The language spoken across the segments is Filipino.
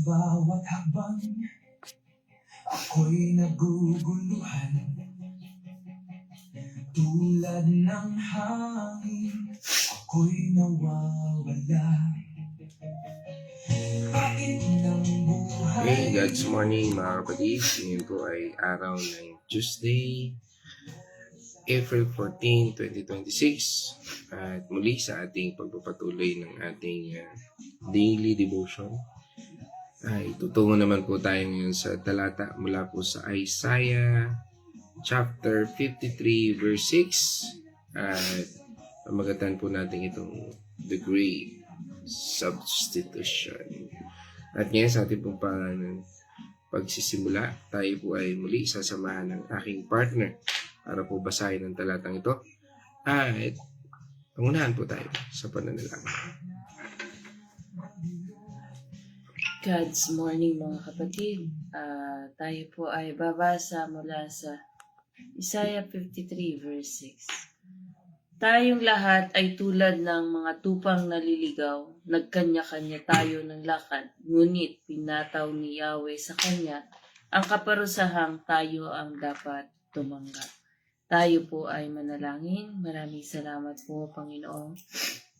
bawat habang ako'y naguguluhan, tulad ng hangin, ako'y nawawala. Bakit ng buhay? Hey, God's morning mga kapatid. Ngayon po ay araw ng Tuesday, April 14, 2026. At muli sa ating pagpapatuloy ng ating daily devotion ay tutungo naman po tayo ngayon sa talata mula po sa Isaiah chapter 53 verse 6. At pamagatan po natin itong The Great Substitution. At ngayon sa ating pong pagsisimula, tayo po ay muli sasamahan ng aking partner para po basahin ang talatang ito. At pangunahan po tayo sa pananalangin. God's morning mga kapatid. Tayo po ay babasa mula sa Isaiah 53 verse 6. Tayong lahat ay tulad ng mga tupang naliligaw, nagkanya-kanya tayo ng lakad, ngunit pinataw ni Yahweh sa kanya ang kaparusahang tayo ang dapat tumanggap. Tayo po ay manalangin. Maraming salamat po, Panginoon,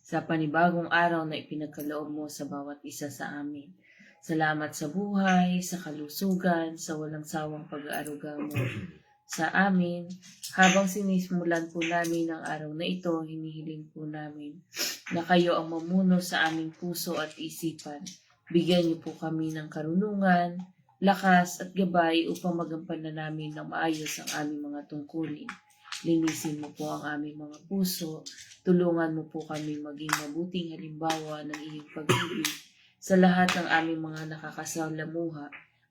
sa panibagong araw na ipinagkaloob mo sa bawat isa sa amin. Salamat sa buhay, sa kalusugan, sa walang sawang pag-aaruga mo sa amin. Habang sinisimulan po namin ang araw na ito, hinihiling po namin na kayo ang mamuno sa aming puso at isipan. Bigyan niyo po kami ng karunungan, lakas at gabay upang magampanan namin ng maayos ang aming mga tungkulin. Linisin mo po ang aming mga puso. Tulungan mo po kami maging mabuting halimbawa ng iyong pag-ibig sa lahat ng aming mga nakakasalamuha.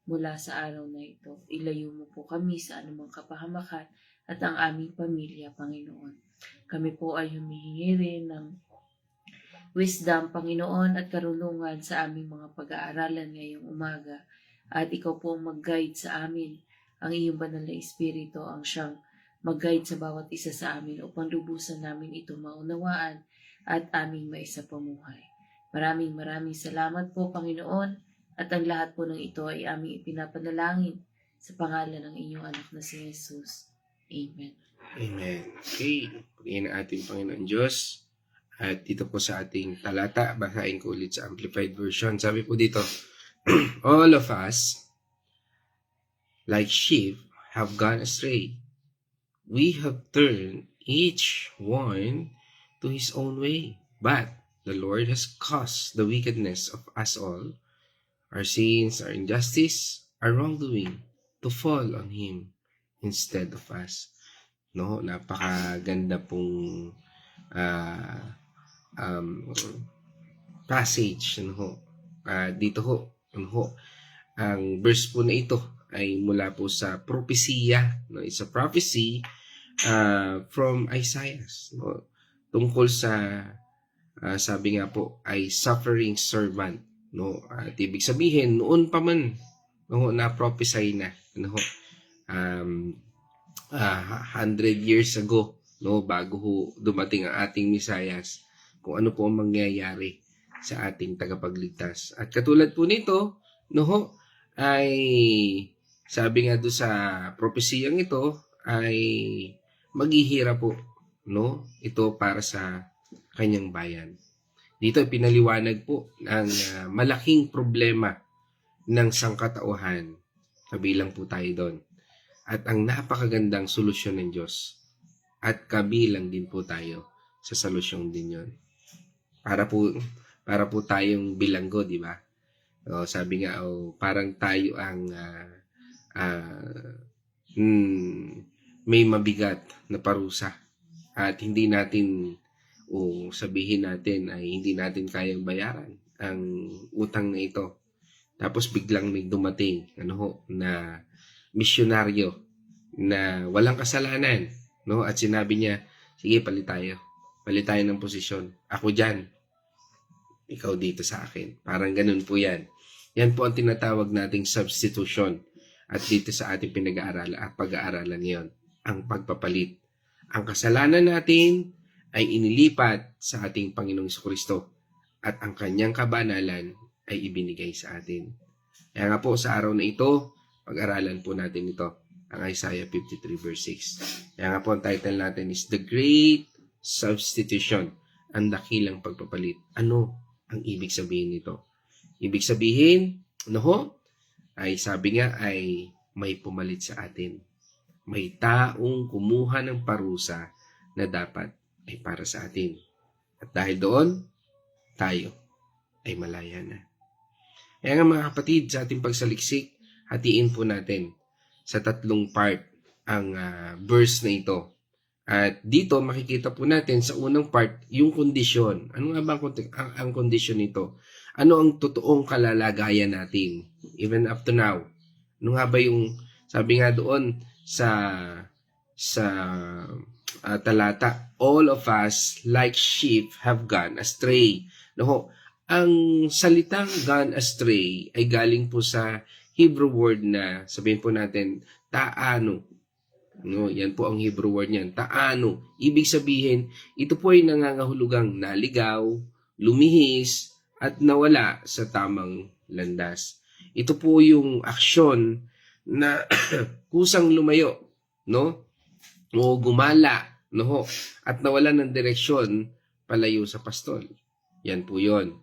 Mula sa araw na ito, ilayo mo po kami sa anumang kapahamakan at ang aming pamilya, Panginoon. Kami po ay humihingi rin ng wisdom, Panginoon, at karunungan sa aming mga pag-aaralan ngayong umaga. At ikaw po ang mag-guide sa amin. Ang iyong banal na Espiritu ang siyang mag-guide sa bawat isa sa amin upang lubusan namin ito maunawaan at aming maisapamuhay. Maraming salamat po, Panginoon. At ang lahat po ng ito ay aming ipinapanalangin sa pangalan ng inyong anak na si Jesus. Amen. Amen. Okay, pagkain ang ating Panginoon Diyos. At dito po sa ating talata, basahin ko ulit sa Amplified Version. Sabi po dito, all of us, like sheep, have gone astray. We have turned each one to his own way. But the Lord has caused the wickedness of us all, our sins, our injustice, our wrongdoing, to fall on Him instead of us. No, napakaganda pong passage. Dito ho, ang verse po na ito ay mula po sa propesiya. No? It's a prophecy from Isaiah. No? Tungkol sa, sabi nga po, ay suffering servant. No, at ibig sabihin noon pa man na-prophesy na 100 years ago, no, bago ho dumating ang ating Mesiyas, kung ano po ang mangyayari sa ating tagapagligtas. At katulad po nito, ay sabi nga do sa propesiyang ito ay maghihirap po, no, ito para sa kanyang bayan. Dito pinaliwanag po ang malaking problema ng sangkatauhan. Kabilang po tayo doon. At ang napakagandang solusyon ng Diyos. At kabilang din po tayo sa solusyon din yon. Para po tayong bilanggo, di ba? Sabi nga, parang tayo ang may mabigat na parusa. At hindi natin o sabihin natin ay hindi natin kayang bayaran ang utang na ito. Tapos biglang may dumating na misyonaryo na walang kasalanan, no? At sinabi niya, sige, palit tayo ng posisyon. Ako dyan, ikaw dito sa akin. Parang ganun po yan. Yan po ang tinatawag nating substitution. At dito sa ating pinag-aaralan at pag-aaralan ngayon, ang pagpapalit. Ang kasalanan natin ay inilipat sa ating Panginoong Kristo at ang kanyang kabanalan ay ibinigay sa atin. Kaya nga po sa araw na ito, pag-aralan po natin ito, ang Isaiah 53 verse 6. Kaya nga po ang title natin is The Great Substitution, ang dakilang pagpapalit. Ano ang ibig sabihin nito? Ibig sabihin, ay sabi nga ay may pumalit sa atin. May taong kumuha ng parusa na dapat ay para sa atin. At dahil doon, tayo ay malaya na. Kaya nga mga kapatid, sa ating pagsaliksik, hatiin po natin sa 3 part ang verse na ito. At dito makikita po natin sa unang part yung kondisyon. Ano nga ba ang kondisyon nito? Ano ang totoong kalalagayan natin even up to now? Ano nga ba yung sabi nga doon sa talata, all of us like sheep have gone astray. No, ang salitang gone astray ay galing po sa Hebrew word na sabihin po natin taano. No, yan po ang Hebrew word niyan, taano. Ibig sabihin, ito po ay nangangahulugang naligaw, lumihis, at nawala sa tamang landas. Ito po yung aksyon na kusang lumayo, no? O gumala, no? At nawala ng direksyon palayo sa pastol. Yan po yon.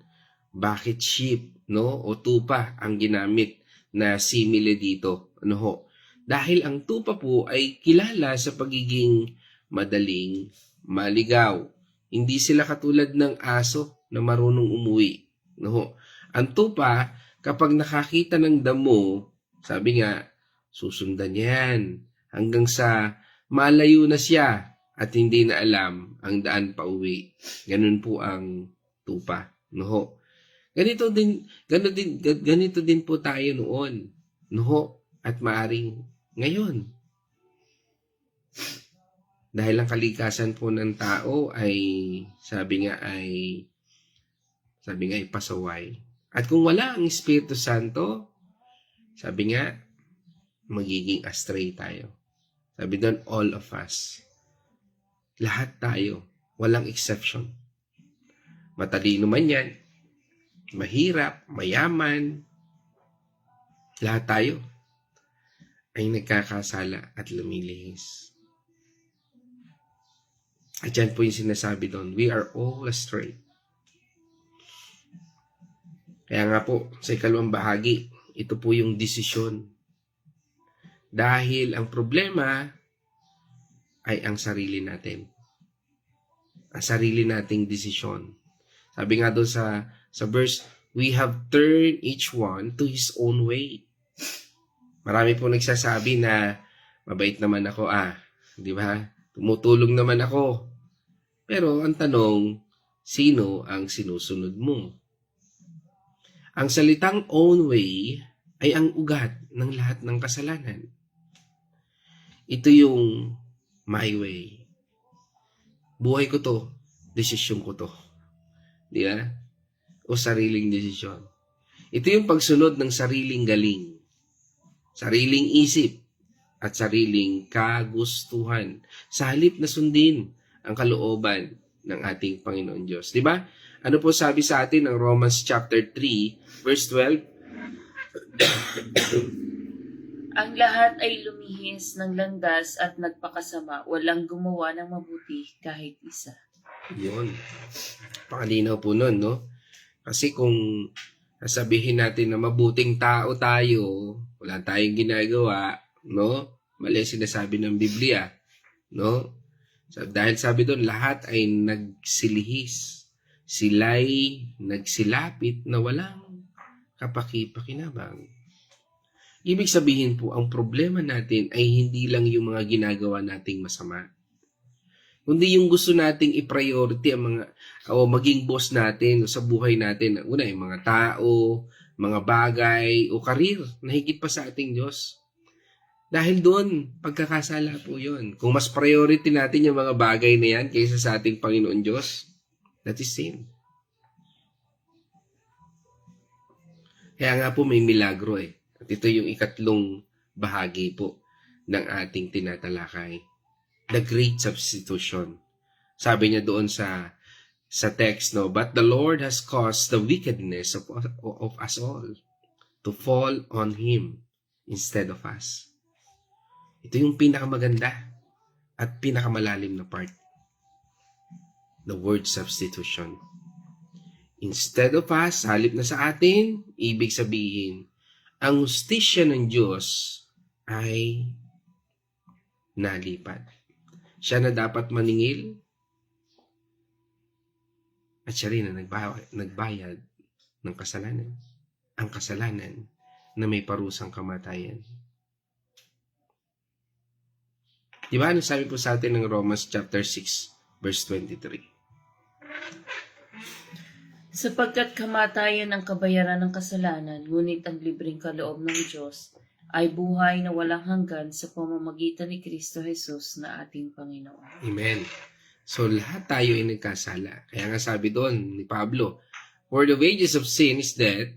Bakit sheep, no? O tupa ang ginamit na simile dito, no? Dahil ang tupa po ay kilala sa pagiging madaling maligaw. Hindi sila katulad ng aso na marunong umuwi. No? Ang tupa, kapag nakakita ng damo, sabi nga, susundan yan hanggang sa malayo na siya at hindi na alam ang daan pa uwi. Ganun po ang tupa. No? Ganito din po tayo noon. No? At maaring ngayon. Dahil ang kalikasan po ng tao ay sabi nga ay pasaway. At kung wala ang Espiritu Santo, sabi nga magiging astray tayo. Sabi doon, all of us. Lahat tayo, walang exception. Matalino man yan, mahirap, mayaman, lahat tayo ay nagkakasala at lumilihis. At yan po yung sinasabi doon, we are all astray. Kaya nga po, sa 2 bahagi, ito po yung desisyon. Dahil ang problema ay ang sarili natin. Ang sarili nating desisyon. Sabi nga doon sa verse, we have turned each one to his own way. Marami po nagsasabi na mabait naman ako, di ba? Tumutulong naman ako. Pero ang tanong, sino ang sinusunod mo? Ang salitang own way ay ang ugat ng lahat ng kasalanan. Ito yung my way. Buhay ko to, desisyon ko to. Di ba? O sariling desisyon. Ito yung pagsunod ng sariling galing. Sariling isip at sariling kagustuhan sa halip na sundin ang kalooban ng ating Panginoon Diyos. Di ba? Ano po sabi sa atin ng Romans chapter 3 verse 12? Ang lahat ay lumihis ng landas at nagpakasama, walang gumawa ng mabuti kahit isa. Yun. Pakalinaw po nun, no? Kasi kung sabihin natin na mabuting tao tayo, wala tayong ginagawa, no? Mali sinasabi ng Biblia, no? Dahil sabi doon, lahat ay nagsilihis. Sila'y nagsilapit na walang kapaki-pakinabang. Ibig sabihin po, ang problema natin ay hindi lang yung mga ginagawa nating masama. Kundi yung gusto nating i-priority ang mga, o maging boss natin sa buhay natin. Una, yung mga tao, mga bagay, o karir na higit pa sa ating Diyos. Dahil doon, pagkakasala po yun. Kung mas priority natin yung mga bagay na yan kaysa sa ating Panginoon Diyos, that is sin. Kaya nga po may milagro eh. At ito yung 3 bahagi po ng ating tinatalakay. The Great Substitution. Sabi niya doon sa text, no, but the Lord has caused the wickedness of us all. to fall on Him instead of us. Ito yung pinakamaganda at pinakamalalim na part. The word substitution. Instead of us, halip na sa atin, ibig sabihin, ang hustisya ng Diyos ay nalipat. Siya na dapat maningil at siya rin na nagbayad ng kasalanan. Ang kasalanan na may parusang kamatayan. Diba ano sabi po sa atin ng Romans chapter 6 verse 23? Sapagkat kamatayan ang kabayaran ng kasalanan, ngunit ang libreng kaloob ng Diyos ay buhay na walang hanggan sa pamamagitan ni Kristo Jesus na ating Panginoon. Amen. So lahat tayo ay nagkasala. Kaya nga sabi doon ni Pablo, for the wages of sin is death,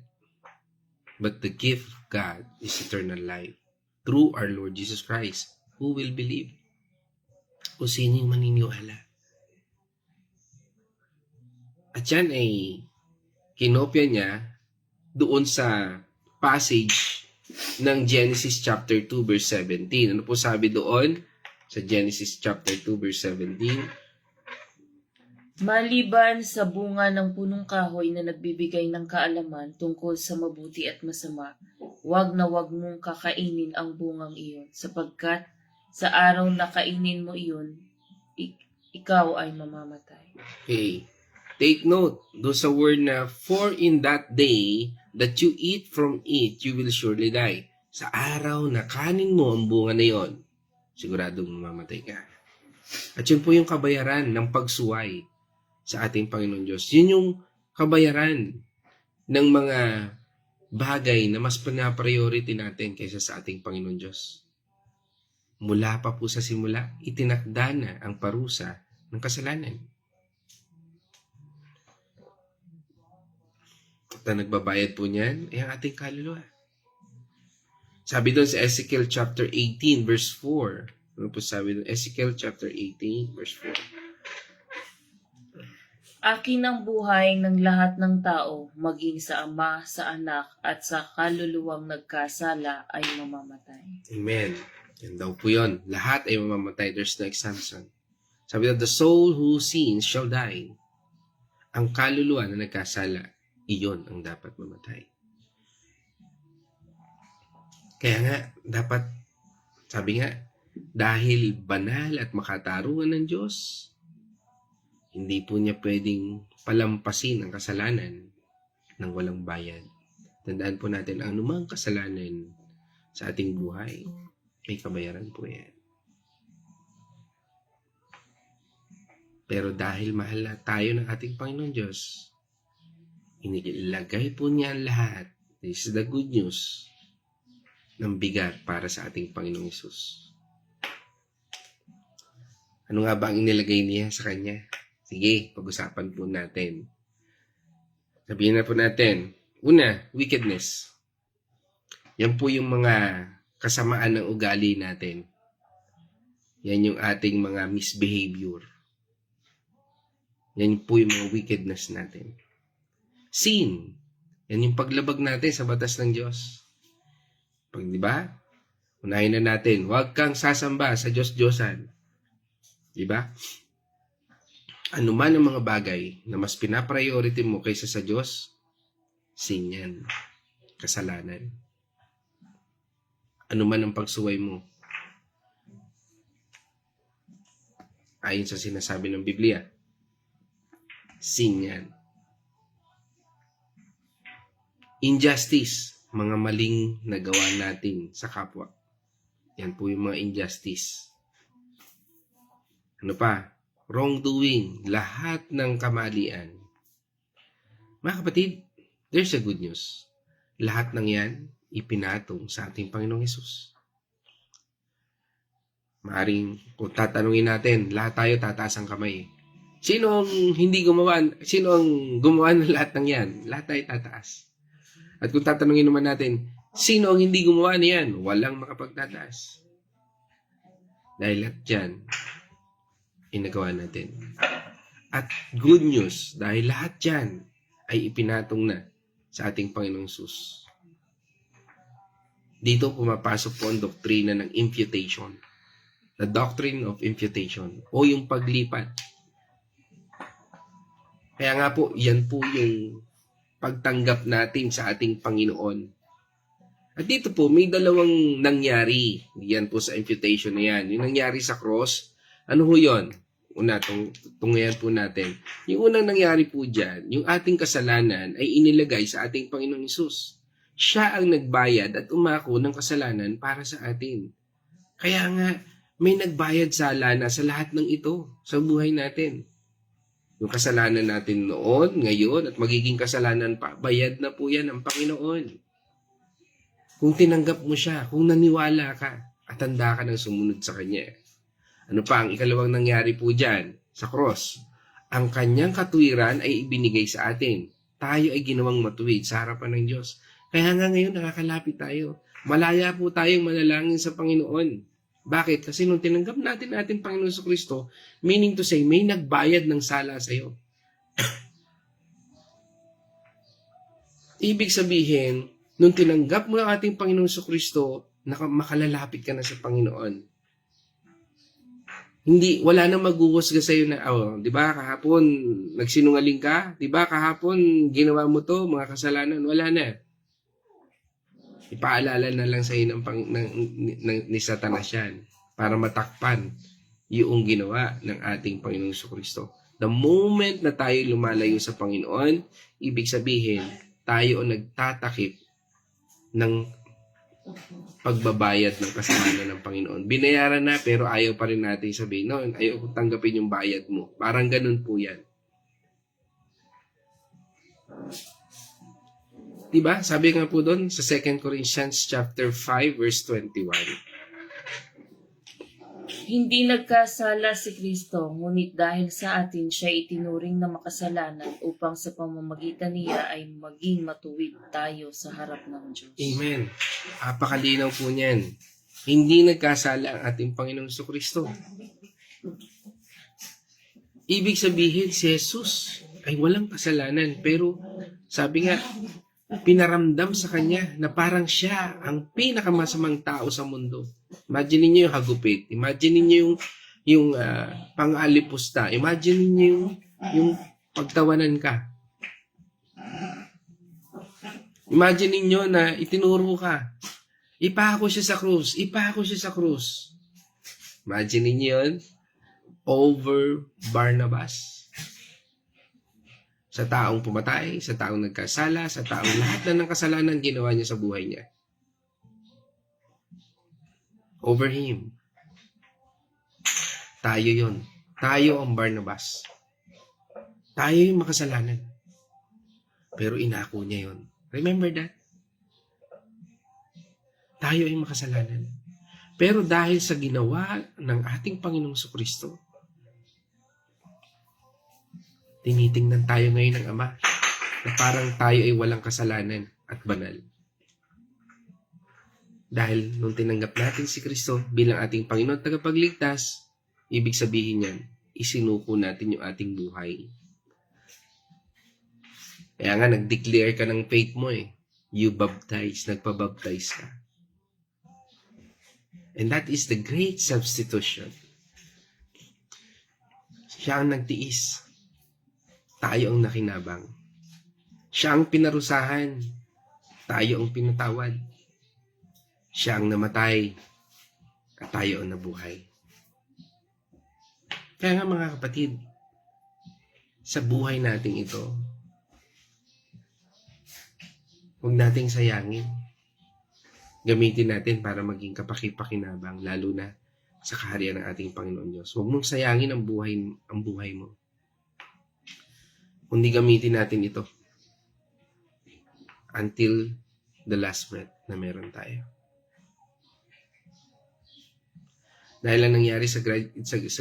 but the gift of God is eternal life through our Lord Jesus Christ. Who will believe? O sino yung maniniwala? At yan ay kinopya niya doon sa passage ng Genesis chapter 2 verse 17. Ano po sabi doon sa Genesis chapter 2 verse 17? Maliban sa bunga ng punong kahoy na nagbibigay ng kaalaman tungkol sa mabuti at masama, wag na wag mong kakainin ang bungang iyon, sapagkat sa araw na kainin mo iyon, ikaw ay mamamatay. Okay. Take note, doon sa word na, for in that day that you eat from it, you will surely die. Sa araw na kanin mo ang bunga na yon, siguradong mamamatay ka. At yun po yung kabayaran ng pagsuway sa ating Panginoon Diyos. Yun yung kabayaran ng mga bagay na mas pinapriority natin kaysa sa ating Panginoon Diyos. Mula pa po sa simula, itinakda na ang parusa ng kasalanan. At ang nagbabayad po niyan ay ang ating kaluluwa. Sabi doon sa Ezekiel chapter 18 verse 4. Ano po sabi doon? Ezekiel chapter 18 verse 4. Akin ang buhay ng lahat ng tao, maging sa ama, sa anak, at sa kaluluwang nagkasala ay mamamatay. Amen. Yan daw po yun. Lahat ay mamamatay. There's no exemption. Sabi doon, the soul who sins shall die. Ang kaluluwa na nagkasala, iyon ang dapat mamatay. Kaya nga, dapat, sabi nga, dahil banal at makatarungan ng Diyos, hindi po niya pwedeng palampasin ang kasalanan ng walang bayad. Tandaan po natin, ang anumang kasalanan sa ating buhay, may kabayaran po yan. Pero dahil mahal na tayo ng ating Panginoon Diyos, inilagay po niya ang lahat. This is the good news ng bigat para sa ating Panginoong Hesus. Ano nga ba ang inilagay niya sa Kanya? Sige, pag-usapan po natin. Sabihin na po natin. Una, wickedness. Yan po yung mga kasamaan ng ugali natin. Yan yung ating mga misbehavior. Yan po yung mga wickedness natin. Sin. Yan yung paglabag natin sa batas ng Diyos. Pag, di ba? Unahin na natin, huwag kang sasamba sa Diyos-Diyosan. Di ba? Ano man ang mga bagay na mas pinapriority mo kaysa sa Diyos, sin yan. Kasalanan. Ano man ang pagsuway mo. Ayon sa sinasabi ng Biblia, sin yan. Injustice, mga maling nagawa natin sa kapwa. Yan po yung mga injustice. Ano pa? Wrongdoing, lahat ng kamalian. Mga kapatid, there's a good news. Lahat ng yan, ipinatong sa ating Panginoong Hesus. Maaring, kung tatanungin natin, lahat tayo tataas ang kamay. Sino ang gumawa ng lahat ng yan? Lahat tayo tataas. At kung tatanungin naman natin, sino ang hindi gumawa niyan? Walang makapagtataas. Dahil lahat dyan, inagawa natin. At good news, dahil lahat dyan ay ipinatong na sa ating Panginoong Hesus. Dito pumapasok po ang doktrina ng imputation. The doctrine of imputation o yung paglipat. Kaya nga po, yan po yung pagtanggap natin sa ating Panginoon. At dito po, may dalawang nangyari. Yan po sa imputation na yan. Yung nangyari sa cross, ano ho yun? Una, tungayan po natin. Yung unang nangyari po dyan, yung ating kasalanan ay inilagay sa ating Panginoon Hesus. Siya ang nagbayad at umako ng kasalanan para sa atin. Kaya nga, may nagbayad sala na sa lahat ng ito sa buhay natin. Yung kasalanan natin noon, ngayon, at magiging kasalanan pa, bayad na po yan ng Panginoon. Kung tinanggap mo siya, kung naniwala ka, at handa ka ng sumunod sa Kanya. Ano pa ang ikalawang nangyari po dyan sa cross? Ang Kanyang katuwiran ay ibinigay sa atin. Tayo ay ginawang matuwid sa harapan ng Diyos. Kaya nga ngayon nakakalapit tayo. Malaya po tayong manalangin sa Panginoon. Bakit? Kasi nung tinanggap natin ating Panginoon sa Kristo, meaning to say, may nagbayad ng sala sa iyo. Ibig sabihin, nung tinanggap mo ang ating Panginoon sa Kristo, makalalapit ka na sa Panginoon. Wala nang maghuhusga sa iyo na, di ba kahapon nagsinungaling ka? Di ba kahapon ginawa mo to, mga kasalanan? Wala na. Ipaalala na lang sa iyo ni Satanas yan para matakpan yung ginawa ng ating Panginoong Kristo. The moment na tayo lumalayo sa Panginoon, ibig sabihin, tayo ang nagtatakip ng pagbabayad ng kasalanan ng Panginoon. Binayaran na pero ayaw pa rin natin sabihin, no, ayaw ko tanggapin yung bayad mo. Parang ganun po yan. Diba? Sabi nga po doon sa 2 Corinthians chapter 5 verse 21. Hindi nagkasala si Kristo, ngunit dahil sa atin siya itinuring na makasalanan upang sa pamamagitan niya ay maging matuwid tayo sa harap ng Diyos. Amen. Apakalinaw po niyan. Hindi nagkasala ang ating Panginoong Kristo. Ibig sabihin si Jesus ay walang kasalanan, pero sabi nga, pinaramdam sa kanya na parang siya ang pinakamasamang tao sa mundo. Imagine niyo yung hagupit. Imagine niyo yung pang-alipusta. Imagine niyo yung pagtawanan ka. Imagine niyo na itinuro ka. Ipako siya sa krus. Ipako siya sa krus. Imagine niyo yun. Over Barnabas. Sa taong pumatay, sa taong nagkasala, sa taong lahat na ng kasalanan ginawa niya sa buhay niya. Over him. Tayo yon. Tayo ang Barnabas. Tayo yung makasalanan. Pero inako niya yon. Remember that? Tayo ay makasalanan. Pero dahil sa ginawa ng ating Panginoong Kristo, tinitingnan tayo ngayon ng Ama na parang tayo ay walang kasalanan at banal. Dahil nung tinanggap natin si Kristo bilang ating Panginoon at tagapagligtas, ibig sabihin niyan, isinuko natin yung ating buhay. Kaya nga, nag-declare ka ng faith mo eh. You baptize, nagpabaptize ka. And that is the great substitution. Siya ang nagtiis. Tayo ang nakinabang. Siya ang pinarusahan. Tayo ang pinatawad. Siya ang namatay. At tayo ang nabuhay. Kaya nga mga kapatid, sa buhay nating ito, huwag nating sayangin. Gamitin natin para maging kapaki-pakinabang, lalo na sa kaharian ng ating Panginoon Diyos. Huwag mong sayangin ang buhay mo. Kundi gamitin natin ito until the last breath na meron tayo. Dahil ang nangyari sa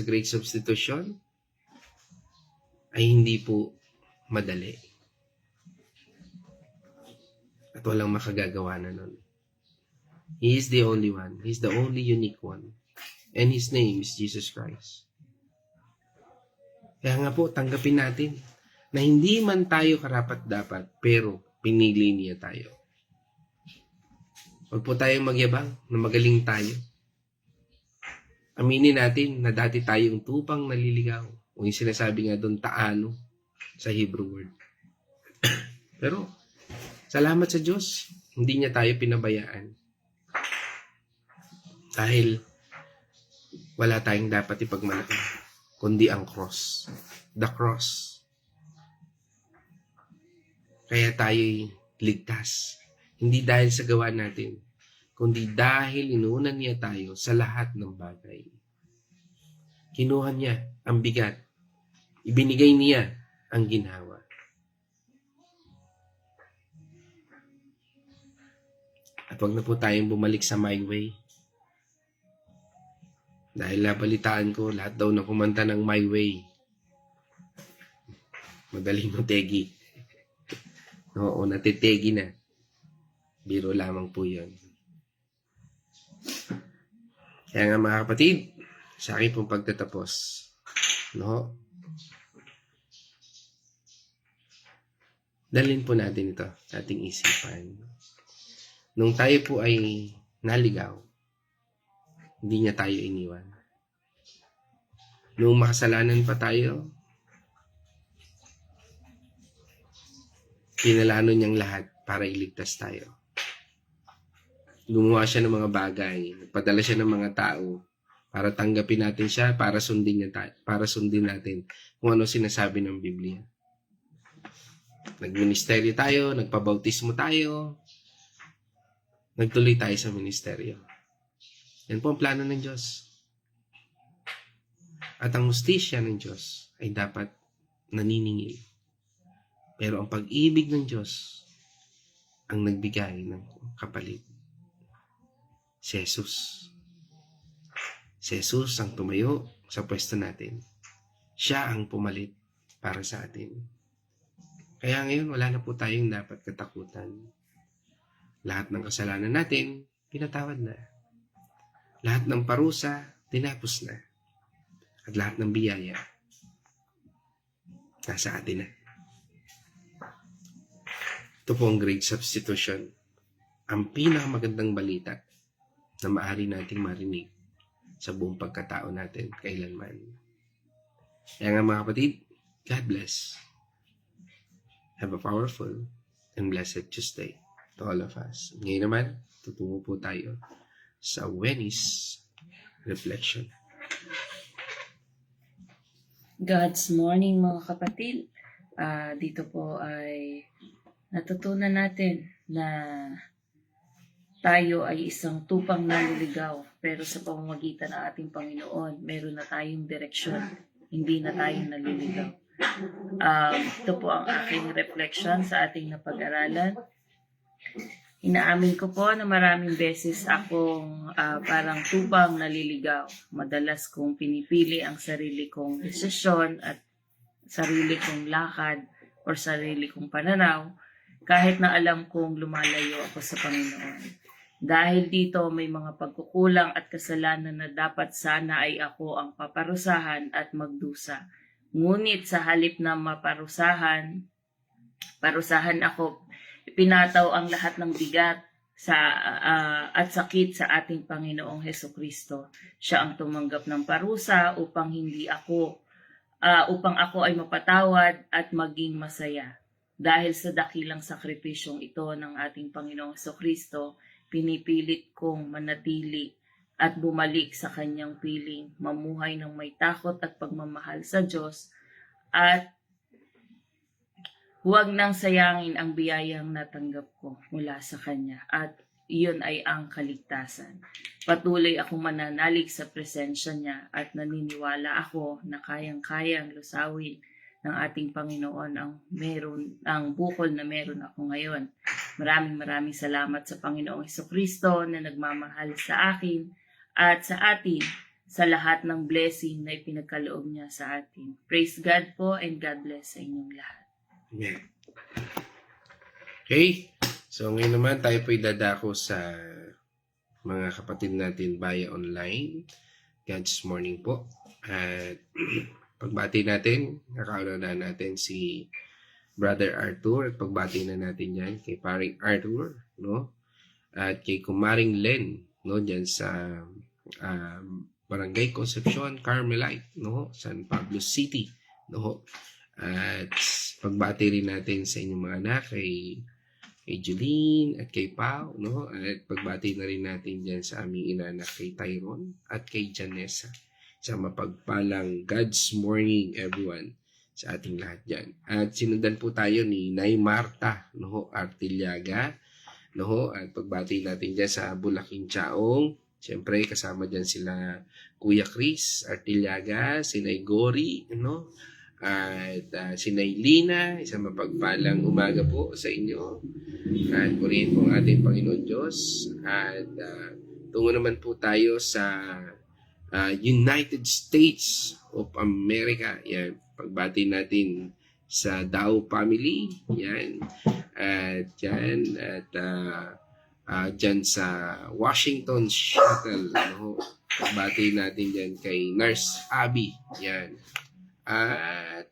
great substitution ay hindi po madali. At walang makagagawa na nun. He is the only one. He is the only unique one. And His name is Jesus Christ. Kaya nga po, tanggapin natin na hindi man tayo karapat-dapat, pero pinili niya tayo. Huwag po tayong magyabang na magaling tayo. Aminin natin na dati tayong tupang naliligaw. O yung sinasabi nga doon, taano sa Hebrew word. Pero, salamat sa Diyos, hindi niya tayo pinabayaan. Dahil, wala tayong dapat ipagmalaki, kundi ang cross. The cross. Kaya tayo'y ligtas. Hindi dahil sa gawa natin, kundi dahil inuunan niya tayo sa lahat ng bagay. Kinuha niya ang bigat. Ibinigay niya ang ginhawa. At huwag na po tayong bumalik sa my way. Dahil nabalitaan ko, lahat daw na kumanta ng my way. Madaling mategi. Oo, natitegi na. Biro lamang po yun. Kaya nga mga kapatid, sa akin pong pagtatapos, no? Dalhin po natin ito sa ating isipan. Nung tayo po ay naligaw, hindi niya tayo iniwan. Nung makasalanan pa tayo, pinalano niyang lahat para iligtas tayo. Gumawa siya ng mga bagay, nagpadala siya ng mga tao para tanggapin natin siya, para sundin natin kung ano sinasabi ng Biblia. Nagministeryo tayo, nagpabautismo tayo, nagtuloy tayo sa ministeryo. Yan po ang plano ng Diyos. At ang hustisya ng Diyos ay dapat naniningil. Pero ang pag-ibig ng Diyos ang nagbigay ng kapalit. Si Jesus. Si Jesus ang tumayo sa pwesto natin. Siya ang pumalit para sa atin. Kaya ngayon, wala na po tayong dapat katakutan. Lahat ng kasalanan natin, pinatawad na. Lahat ng parusa, tinapos na. At lahat ng biyaya, nasa atin na. Ito po ang great substitution. Ang pinakamagandang balita na maaari nating marinig sa buong pagkatao natin kailanman. Kaya nga mga kapatid, God bless. Have a powerful and blessed Tuesday to all of us. Ngayon naman, tutungo po tayo sa Wednesday's reflection. God's morning mga kapatid. Dito po ay natutunan natin na tayo ay isang tupang naliligaw, pero sa pamamagitan ng ating Panginoon, meron na tayong direksyon. Hindi na tayo naliligaw. Ito po ang aking reflection sa ating napag-aralan. Inaamin ko po na maraming beses akong parang tupang naliligaw. Madalas kong pinipili ang sarili kong desisyon at sarili kong lakad o sarili kong pananaw kahit na alam kong lumalayo ako sa Panginoon. Dahil dito may mga pagkukulang at kasalanan na dapat sana ay ako ang paparusahan at magdusa. Ngunit sa halip na parusahan ako, pinataw ang lahat ng bigat at sakit sa ating Panginoong Hesukristo. Siya ang tumanggap ng parusa upang ako ay mapatawad at maging masaya. Dahil sa dakilang sakripisyong ito ng ating Panginoong Hesukristo, pinipilit kong manatili at bumalik sa kanyang piling, mamuhay ng may takot at pagmamahal sa Diyos, at huwag nang sayangin ang biyayang natanggap ko mula sa Kanya, at iyon ay ang kaligtasan. Patuloy akong mananalig sa presensya niya at naniniwala ako na kayang-kayang lusawin ng ating Panginoon ang bukol na meron ako ngayon. Maraming salamat sa Panginoong Hesukristo na nagmamahal sa akin at sa atin sa lahat ng blessing na ipinagkaloob niya sa atin. Praise God po and God bless sa inyong lahat. Amen. Okay. So ngayon naman tayo po dadako sa mga kapatid natin via online. God's morning po. At pagbati natin, nakauna na natin si Brother Arthur at pagbati na natin yan kay paring Arthur, no? at kay Kumaring Len, no, dyan sa Barangay Concepcion, Carmelite, no, San Pablo City, no. At pagbati rin natin sa inyong mga anak, kay Jeline at kay Pao, no? At pagbati na rin natin dyan sa aming inanak kay Tyron at kay Janessa. Sa mapagpalang God's morning, everyone, sa ating lahat dyan. At sinundan po tayo ni Nay Marta, no? Artillaga, no? At pagbati natin dyan sa Bulaking Chaong. Siyempre, kasama dyan sila Kuya Chris Artillaga, si Nay Gori, no? At si Naylina, isang mapagpalang umaga po sa inyo. At purihin po ang ating Panginoon Diyos. At tungo naman po tayo sa United States of America. Yan, pagbati natin sa Dao family. Yan. At yan. At dyan sa Washington Shuttle. No? Pagbati natin dyan kay Nurse Abby. Yan. At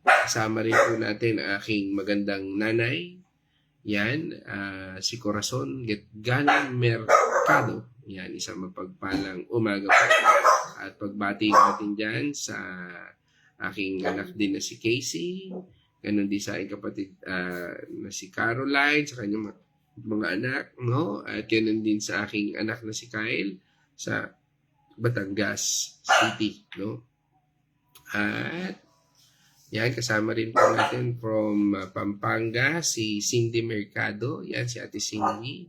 kasama rin po natin ang aking magandang nanay. Yan, si Corazon Getgana Mercado. Yan, isang mapagpalang umaga po. At pagbati natin dyan sa aking anak din na si Casey. Ganon din sa aking kapatid na si Caroline, sa kanyang mga anak. No? At ganon din sa aking anak na si Kyle sa Batangas City, no? At yan, kasama rin po natin from Pampanga, si Cindy Mercado. Yan, si Ate Cindy.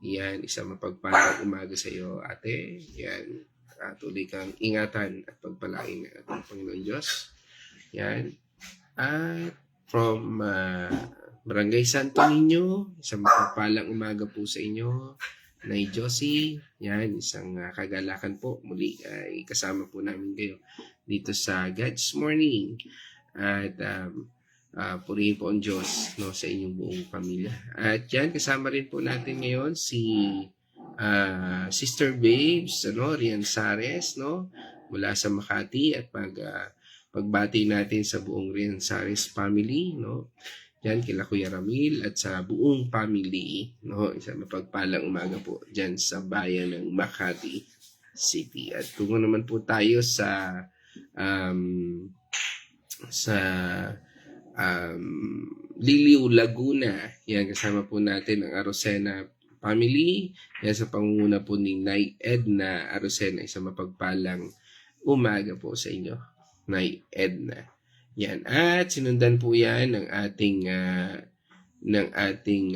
Yan, isang mapagpalang umaga sa iyo, ate. Yan, tuloy kang ingatan at pagpalain ng ating Panginoon Diyos. Yan. At from Barangay Santo Niño, isang mapagpalang umaga po sa inyo. Nay Josie, yan, isang kagalakan po. Muli ay kasama po namin kayo dito sa God's Morning. At purihin po ang Diyos, no, sa inyong buong pamilya. At yan, kasama rin po natin ngayon si Sister Babes, ano, Rian Sares, no, mula sa Makati. At pagbati natin sa buong Rian Sares family, no. Yan, kila Kuya Ramil at sa buong family, no, isang mapagpalang umaga po dyan sa bayan ng Makati City. At tungo naman po tayo sa Liliw, Laguna. Yan, kasama po natin ang Arosena family. Yan, sa pangunguna po ni Nay Edna Arosena, isang mapagpalang umaga po sa inyo, Nay Edna. Yan, at sinundan po yan ng ating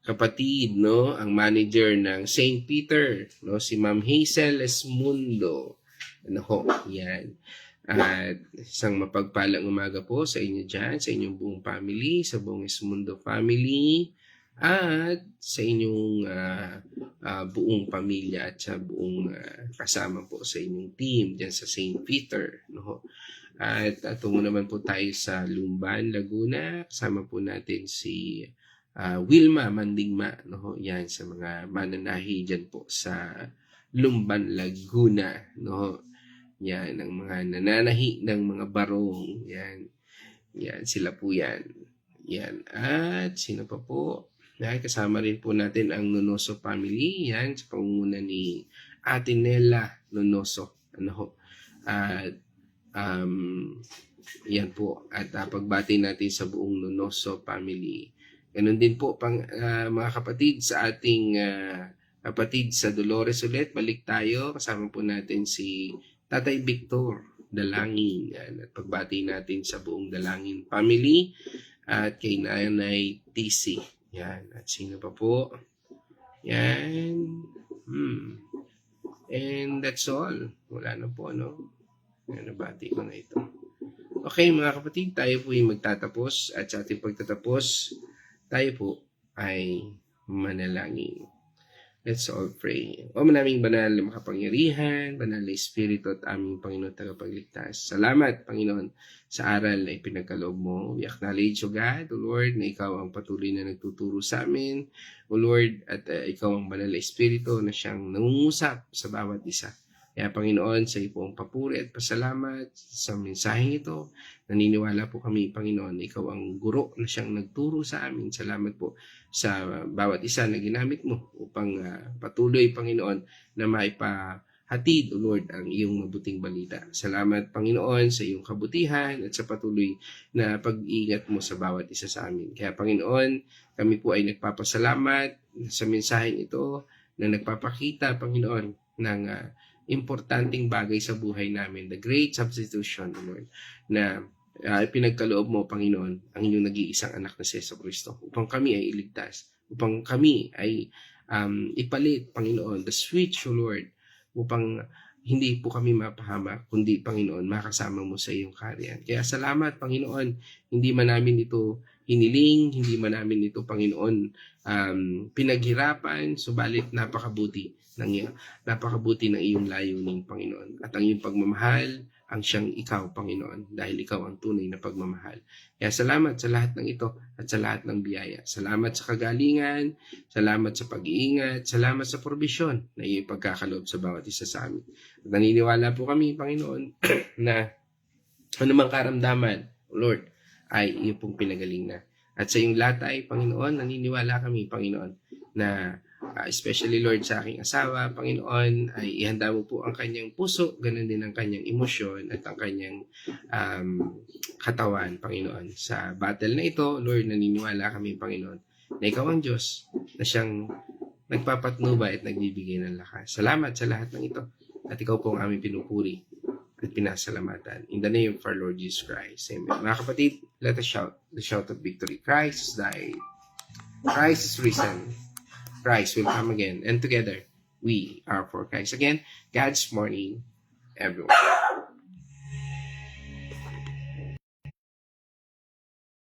kapatid, no, ang manager ng St. Peter, no, si Ma'am Hazel Esmundo. Ano ho, yan. At isang mapagpalang umaga po sa inyo dyan, sa inyong buong family, sa buong Esmundo family, at sa inyong buong pamilya at sa buong kasama po sa inyong team dyan sa St. Peter, no. At tungo naman po tayo sa Lumban, Laguna. Kasama po natin si Wilma Mandingma. No? Yan, sa mga mananahi dyan po sa Lumban, Laguna. No? Yan, ang mga nananahi ng mga barong. Yan, yan, sila po yan. Yan, at sino pa po? Yan, kasama rin po natin ang Nonoso family. Yan, sa pangunguna ni Ate Nela Nonoso. Ano? At yan po. At pagbati natin sa buong Nonoso family. Ganun din po mga kapatid sa ating kapatid sa Dolores ulit. Balik tayo. Kasama po natin si Tatay Victor Dalangin. Yan. At pagbati natin sa buong Dalangin family. At kay Nanay TC. Yan. At sino pa po? Yan. And that's all. Wala na po, no? Nabati ko na ito. Okay, mga kapatid, tayo po yung magtatapos. At sa ating pagtatapos, tayo po ay manalangin. Let's all pray. O manaming banal na makapangyarihan, banal na Espiritu at aming Panginoon tagapagligtas. Salamat, Panginoon, sa aral na ipinagkaloob mo. We acknowledge, O God, O Lord, na Ikaw ang patuloy na nagtuturo sa amin. O Lord, at Ikaw ang banal na Espiritu na siyang nangungusap sa bawat isa. Kaya Panginoon, sa iyo po ang papuri at pasalamat sa mensaheng ito. Naniniwala po kami, Panginoon, ikaw ang guro na siyang nagturo sa amin. Salamat po sa bawat isa na ginamit mo upang patuloy, Panginoon, na maipahatid, O Lord, ang iyong mabuting balita. Salamat, Panginoon, sa iyong kabutihan at sa patuloy na pag-iingat mo sa bawat isa sa amin. Kaya, Panginoon, kami po ay nagpapasalamat sa mensaheng ito na nagpapakita, Panginoon, ng importanteng bagay sa buhay namin, the great substitution, Lord, na pinagkaloob mo, Panginoon, ang iyong nag-iisang anak na si Jesucristo upang kami ay iligtas, upang kami ay ipalit, Panginoon, the switch, O Lord, upang hindi po kami mapahamak, kundi, Panginoon, makasama mo sa iyong kaharian. Kaya salamat, Panginoon, hindi man namin ito hiniling, hindi man namin ito, Panginoon, pinaghirapan, subalit napakabuti ng iyong layunin, Panginoon. At ang iyong pagmamahal, ang siyang ikaw, Panginoon, dahil ikaw ang tunay na pagmamahal. Kaya salamat sa lahat ng ito at sa lahat ng biyaya. Salamat sa kagalingan, salamat sa pag-iingat, salamat sa probisyon na iyong pagkakaloob sa bawat isa sa amin. At naniniwala po kami, Panginoon, na anumang karamdaman, Lord, ay iyo pong pinagaling na. At sa iyong latay, Panginoon, naniniwala kami, Panginoon, na especially, Lord, sa aking asawa, Panginoon, ay ihanda mo po ang kanyang puso, ganun din ang kanyang emosyon at ang kanyang katawan, Panginoon. Sa battle na ito, Lord, naniniwala kami, Panginoon, na ikaw ang Diyos na siyang nagpapatnubay at nagbibigay ng lakas. Salamat sa lahat ng ito. At ikaw po ang aming pinupuri at pinasalamatan. In the name of our Lord Jesus Christ. Amen. Mga kapatid, let us shout the shout of victory. Christ has died. Christ is risen. Christ will come again. And together, we are for Christ. Again, God's morning, everyone.